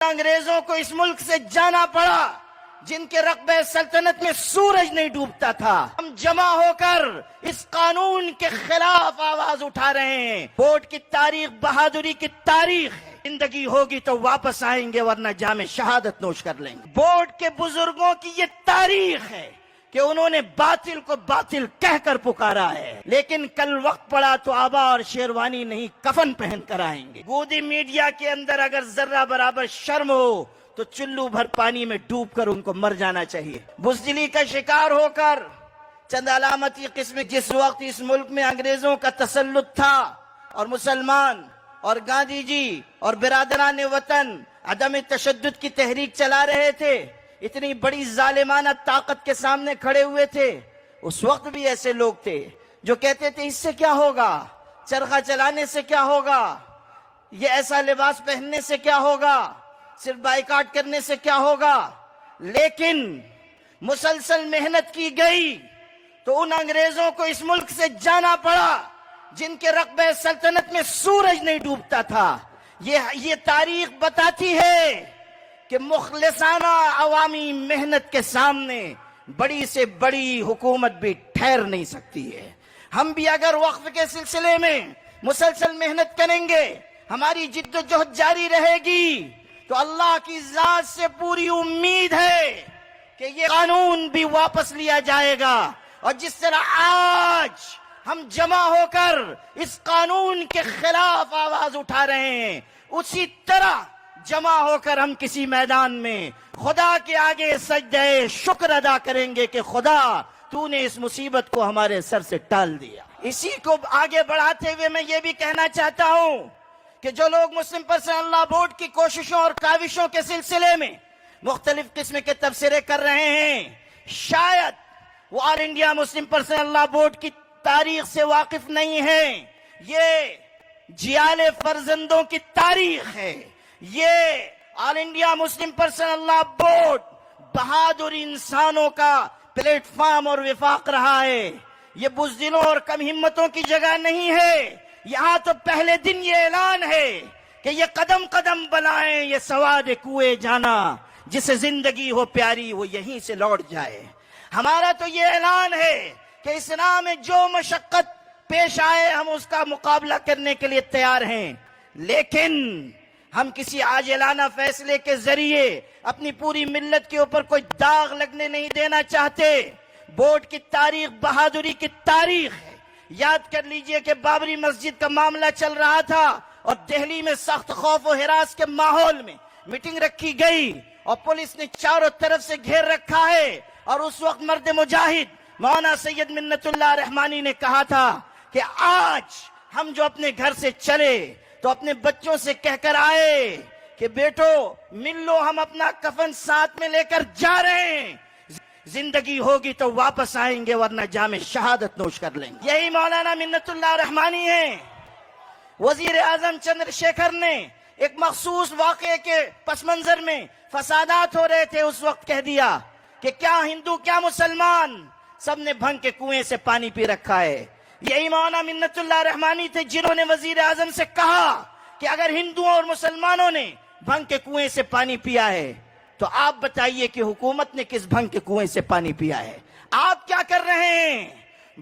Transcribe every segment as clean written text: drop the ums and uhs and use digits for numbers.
انگریزوں کو اس ملک سے جانا پڑا جن کے رقبہ سلطنت میں سورج نہیں ڈوبتا تھا۔ ہم جمع ہو کر اس قانون کے خلاف آواز اٹھا رہے ہیں۔ ووٹ کی تاریخ بہادری کی تاریخ ہے۔ زندگی ہوگی تو واپس آئیں گے ورنہ جام شہادت نوش کر لیں گے۔ ووٹ کے بزرگوں کی یہ تاریخ ہے کہ انہوں نے باطل کو باطل کہہ کر پکارا ہے، لیکن کل وقت پڑا تو آبا اور شیروانی نہیں کفن پہن کر آئیں گے۔ گودی میڈیا کے اندر اگر ذرہ برابر شرم ہو تو چلو بھر پانی میں ڈوب کر ان کو مر جانا چاہیے۔ بزدلی کا شکار ہو کر چند علامتی قسم جس وقت اس ملک میں انگریزوں کا تسلط تھا اور مسلمان اور گاندھی جی اور برادران وطن عدم تشدد کی تحریک چلا رہے تھے، اتنی بڑی ظالمانہ طاقت کے سامنے کھڑے ہوئے تھے، اس وقت بھی ایسے لوگ تھے جو کہتے تھے اس سے کیا ہوگا، چرخہ چلانے سے کیا ہوگا، یہ ایسا لباس پہننے سے کیا ہوگا، صرف بائیکاٹ کرنے سے کیا ہوگا۔ لیکن مسلسل محنت کی گئی تو ان انگریزوں کو اس ملک سے جانا پڑا جن کے رقبہ سلطنت میں سورج نہیں ڈوبتا تھا۔ یہ تاریخ بتاتی ہے کہ مخلصانہ عوامی محنت کے سامنے بڑی سے بڑی حکومت بھی ٹھہر نہیں سکتی ہے۔ ہم بھی اگر وقف کے سلسلے میں مسلسل محنت کریں گے، ہماری جد و جہد جاری رہے گی، تو اللہ کی ذات سے پوری امید ہے کہ یہ قانون بھی واپس لیا جائے گا۔ اور جس طرح آج ہم جمع ہو کر اس قانون کے خلاف آواز اٹھا رہے ہیں، اسی طرح جمع ہو کر ہم کسی میدان میں خدا کے آگے سجدہ شکر ادا کریں گے کہ خدا تو نے اس مصیبت کو ہمارے سر سے ٹال دیا۔ اسی کو آگے بڑھاتے ہوئے میں یہ بھی کہنا چاہتا ہوں کہ جو لوگ مسلم پرسنل لا بورڈ کی کوششوں اور کاوشوں کے سلسلے میں مختلف قسم کے تبصرے کر رہے ہیں، شاید وہ آل انڈیا مسلم پرسنل لا بورڈ کی تاریخ سے واقف نہیں ہیں۔ یہ جیال فرزندوں کی تاریخ ہے۔ یہ آل انڈیا مسلم پرسنل لا بورڈ بہادر انسانوں کا پلیٹ فارم اور وفاق رہا ہے۔ یہ بزدلوں اور کم ہمتوں کی جگہ نہیں ہے۔ یہاں تو پہلے دن یہ اعلان ہے کہ یہ قدم قدم بلائیں یہ سواد کوئے جانا، جسے زندگی ہو پیاری وہ یہیں سے لوٹ جائے۔ ہمارا تو یہ اعلان ہے کہ اسلام میں جو مشقت پیش آئے ہم اس کا مقابلہ کرنے کے لیے تیار ہیں، لیکن ہم کسی عاجلانہ فیصلے کے ذریعے اپنی پوری ملت کے اوپر کوئی داغ لگنے نہیں دینا چاہتے۔ بورڈ کی تاریخ بہادری کی تاریخ ہے۔ یاد کر لیجئے کہ بابری مسجد کا معاملہ چل رہا تھا اور دہلی میں سخت خوف و ہراس کے ماحول میں میٹنگ رکھی گئی اور پولیس نے چاروں طرف سے گھیر رکھا ہے، اور اس وقت مرد مجاہد مولانا سید منت اللہ رحمانی نے کہا تھا کہ آج ہم جو اپنے گھر سے چلے تو اپنے بچوں سے کہہ کر آئے کہ بیٹو مل لو، ہم اپنا کفن ساتھ میں لے کر جا رہے ہیں، زندگی ہوگی تو واپس آئیں گے ورنہ جام شہادت نوش کر لیں گے۔ یہی مولانا منت اللہ رحمانی ہیں۔ وزیر اعظم چندر شیکھر نے ایک مخصوص واقعے کے پس منظر میں فسادات ہو رہے تھے، اس وقت کہہ دیا کہ کیا ہندو کیا مسلمان، سب نے بھنگ کے کنویں سے پانی پی رکھا ہے۔ یہی مولانا منت اللہ رحمانی تھے جنہوں نے وزیر اعظم سے کہا کہ اگر ہندوؤں اور مسلمانوں نے بھنگ کے کنویں سے پانی پیا ہے تو آپ بتائیے کہ حکومت نے کس بھنگ کے کنویں سے پانی پیا ہے؟ آپ کیا کر رہے ہیں؟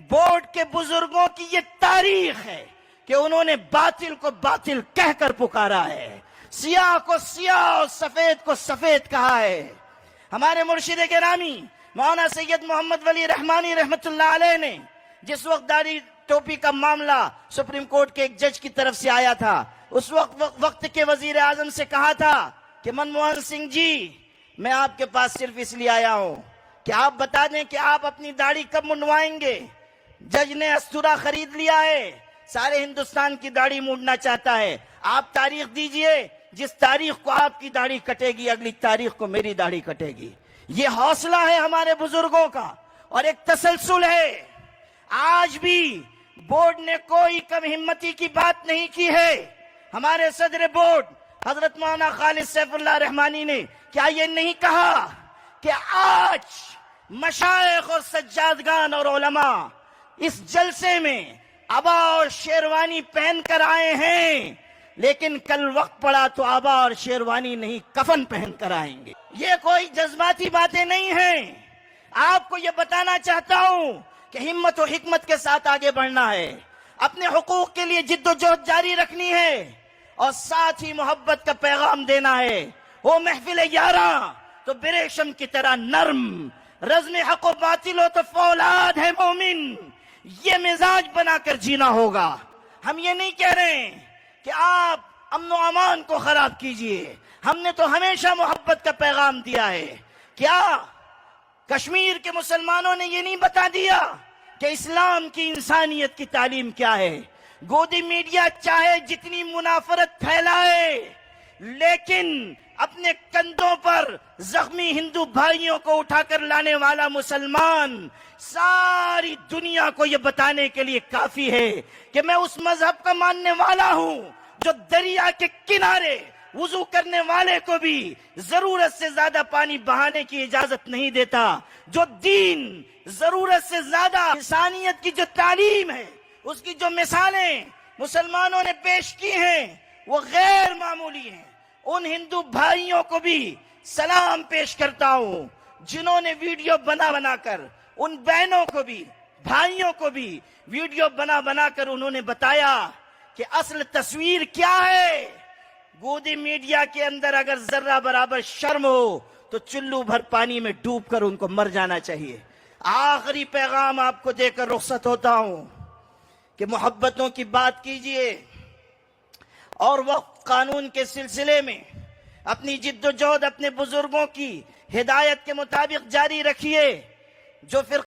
بورڈ کے بزرگوں کی یہ تاریخ ہے کہ انہوں نے باطل کو باطل کہہ کر پکارا ہے، سیاہ کو سیاہ اور سفید کو سفید کہا ہے۔ ہمارے مرشد گرامی مولانا سید محمد ولی رحمانی رحمت اللہ علیہ نے جس وقت داڑھی ٹوپی کا معاملہ سپریم کورٹ کے ایک جج کی طرف سے آیا تھا، اس وقت کے وزیر اعظم سے کہا تھا کہ منموہن سنگھ جی میں آپ کے پاس صرف اس لیے آیا ہوں کہ آپ بتا دیں کہ آپ اپنی داڑھی کب منڈوائیں گے۔ جج نے استورا خرید لیا ہے، سارے ہندوستان کی داڑھی مونڈنا چاہتا ہے، آپ تاریخ دیجئے، جس تاریخ کو آپ کی داڑھی کٹے گی اگلی تاریخ کو میری داڑھی کٹے گی۔ یہ حوصلہ ہے ہمارے بزرگوں کا اور ایک تسلسل ہے۔ آج بھی بورڈ نے کوئی کم ہمتی کی بات نہیں کی ہے۔ ہمارے صدر بورڈ حضرت مولانا خالد سیف اللہ رحمانی نے کیا یہ نہیں کہا کہ آج مشائخ اور سجادگان اور علماء اس جلسے میں عبا اور شیروانی پہن کر آئے ہیں لیکن کل وقت پڑا تو آبا اور شیروانی نہیں کفن پہن کر آئیں گے. یہ کوئی جذباتی باتیں نہیں ہیں. آپ کو یہ بتانا چاہتا ہوں کہ ہمت و حکمت کے ساتھ آگے بڑھنا ہے, اپنے حقوق کے لیے جد و جہد جاری رکھنی ہے, اور ساتھ ہی محبت کا پیغام دینا ہے. وہ محفل یاراں تو بریشم کی طرح نرم, رزم حق و باطل ہو تو فولاد ہے مومن. یہ مزاج بنا کر جینا ہوگا. ہم یہ نہیں کہہ رہے ہیں کہ آپ امن و امان کو خراب کیجئے. ہم نے تو ہمیشہ محبت کا پیغام دیا ہے. کیا کشمیر کے مسلمانوں نے یہ نہیں بتا دیا کہ اسلام کی انسانیت کی تعلیم کیا ہے؟ گودی میڈیا چاہے جتنی منافرت پھیلائے, لیکن اپنے کندھوں پر زخمی ہندو بھائیوں کو اٹھا کر لانے والا مسلمان ساری دنیا کو یہ بتانے کے لیے کافی ہے کہ میں اس مذہب کا ماننے والا ہوں جو دریا کے کنارے وضو کرنے والے کو بھی ضرورت سے زیادہ پانی بہانے کی اجازت نہیں دیتا, جو دین ضرورت سے زیادہ انسانیت کی جو تعلیم ہے, اس کی جو مثالیں مسلمانوں نے پیش کی ہیں وہ غیر معمولی ہیں. ان ہندو بھائیوں کو بھی سلام پیش کرتا ہوں جنہوں نے ویڈیو بنا کر, ان بہنوں کو بھی بھائیوں کو بھی ویڈیو بنا کر انہوں نے بتایا کہ اصل تصویر کیا ہے. گودی میڈیا کے اندر اگر ذرہ برابر شرم ہو تو چلو بھر پانی میں ڈوب کر ان کو مر جانا چاہیے. آخری پیغام آپ کو دے کر رخصت ہوتا ہوں کہ محبتوں کی بات کیجئے اور وقت قانون کے سلسلے میں اپنی جد و جہد اپنے بزرگوں کی ہدایت کے مطابق جاری رکھیے. جو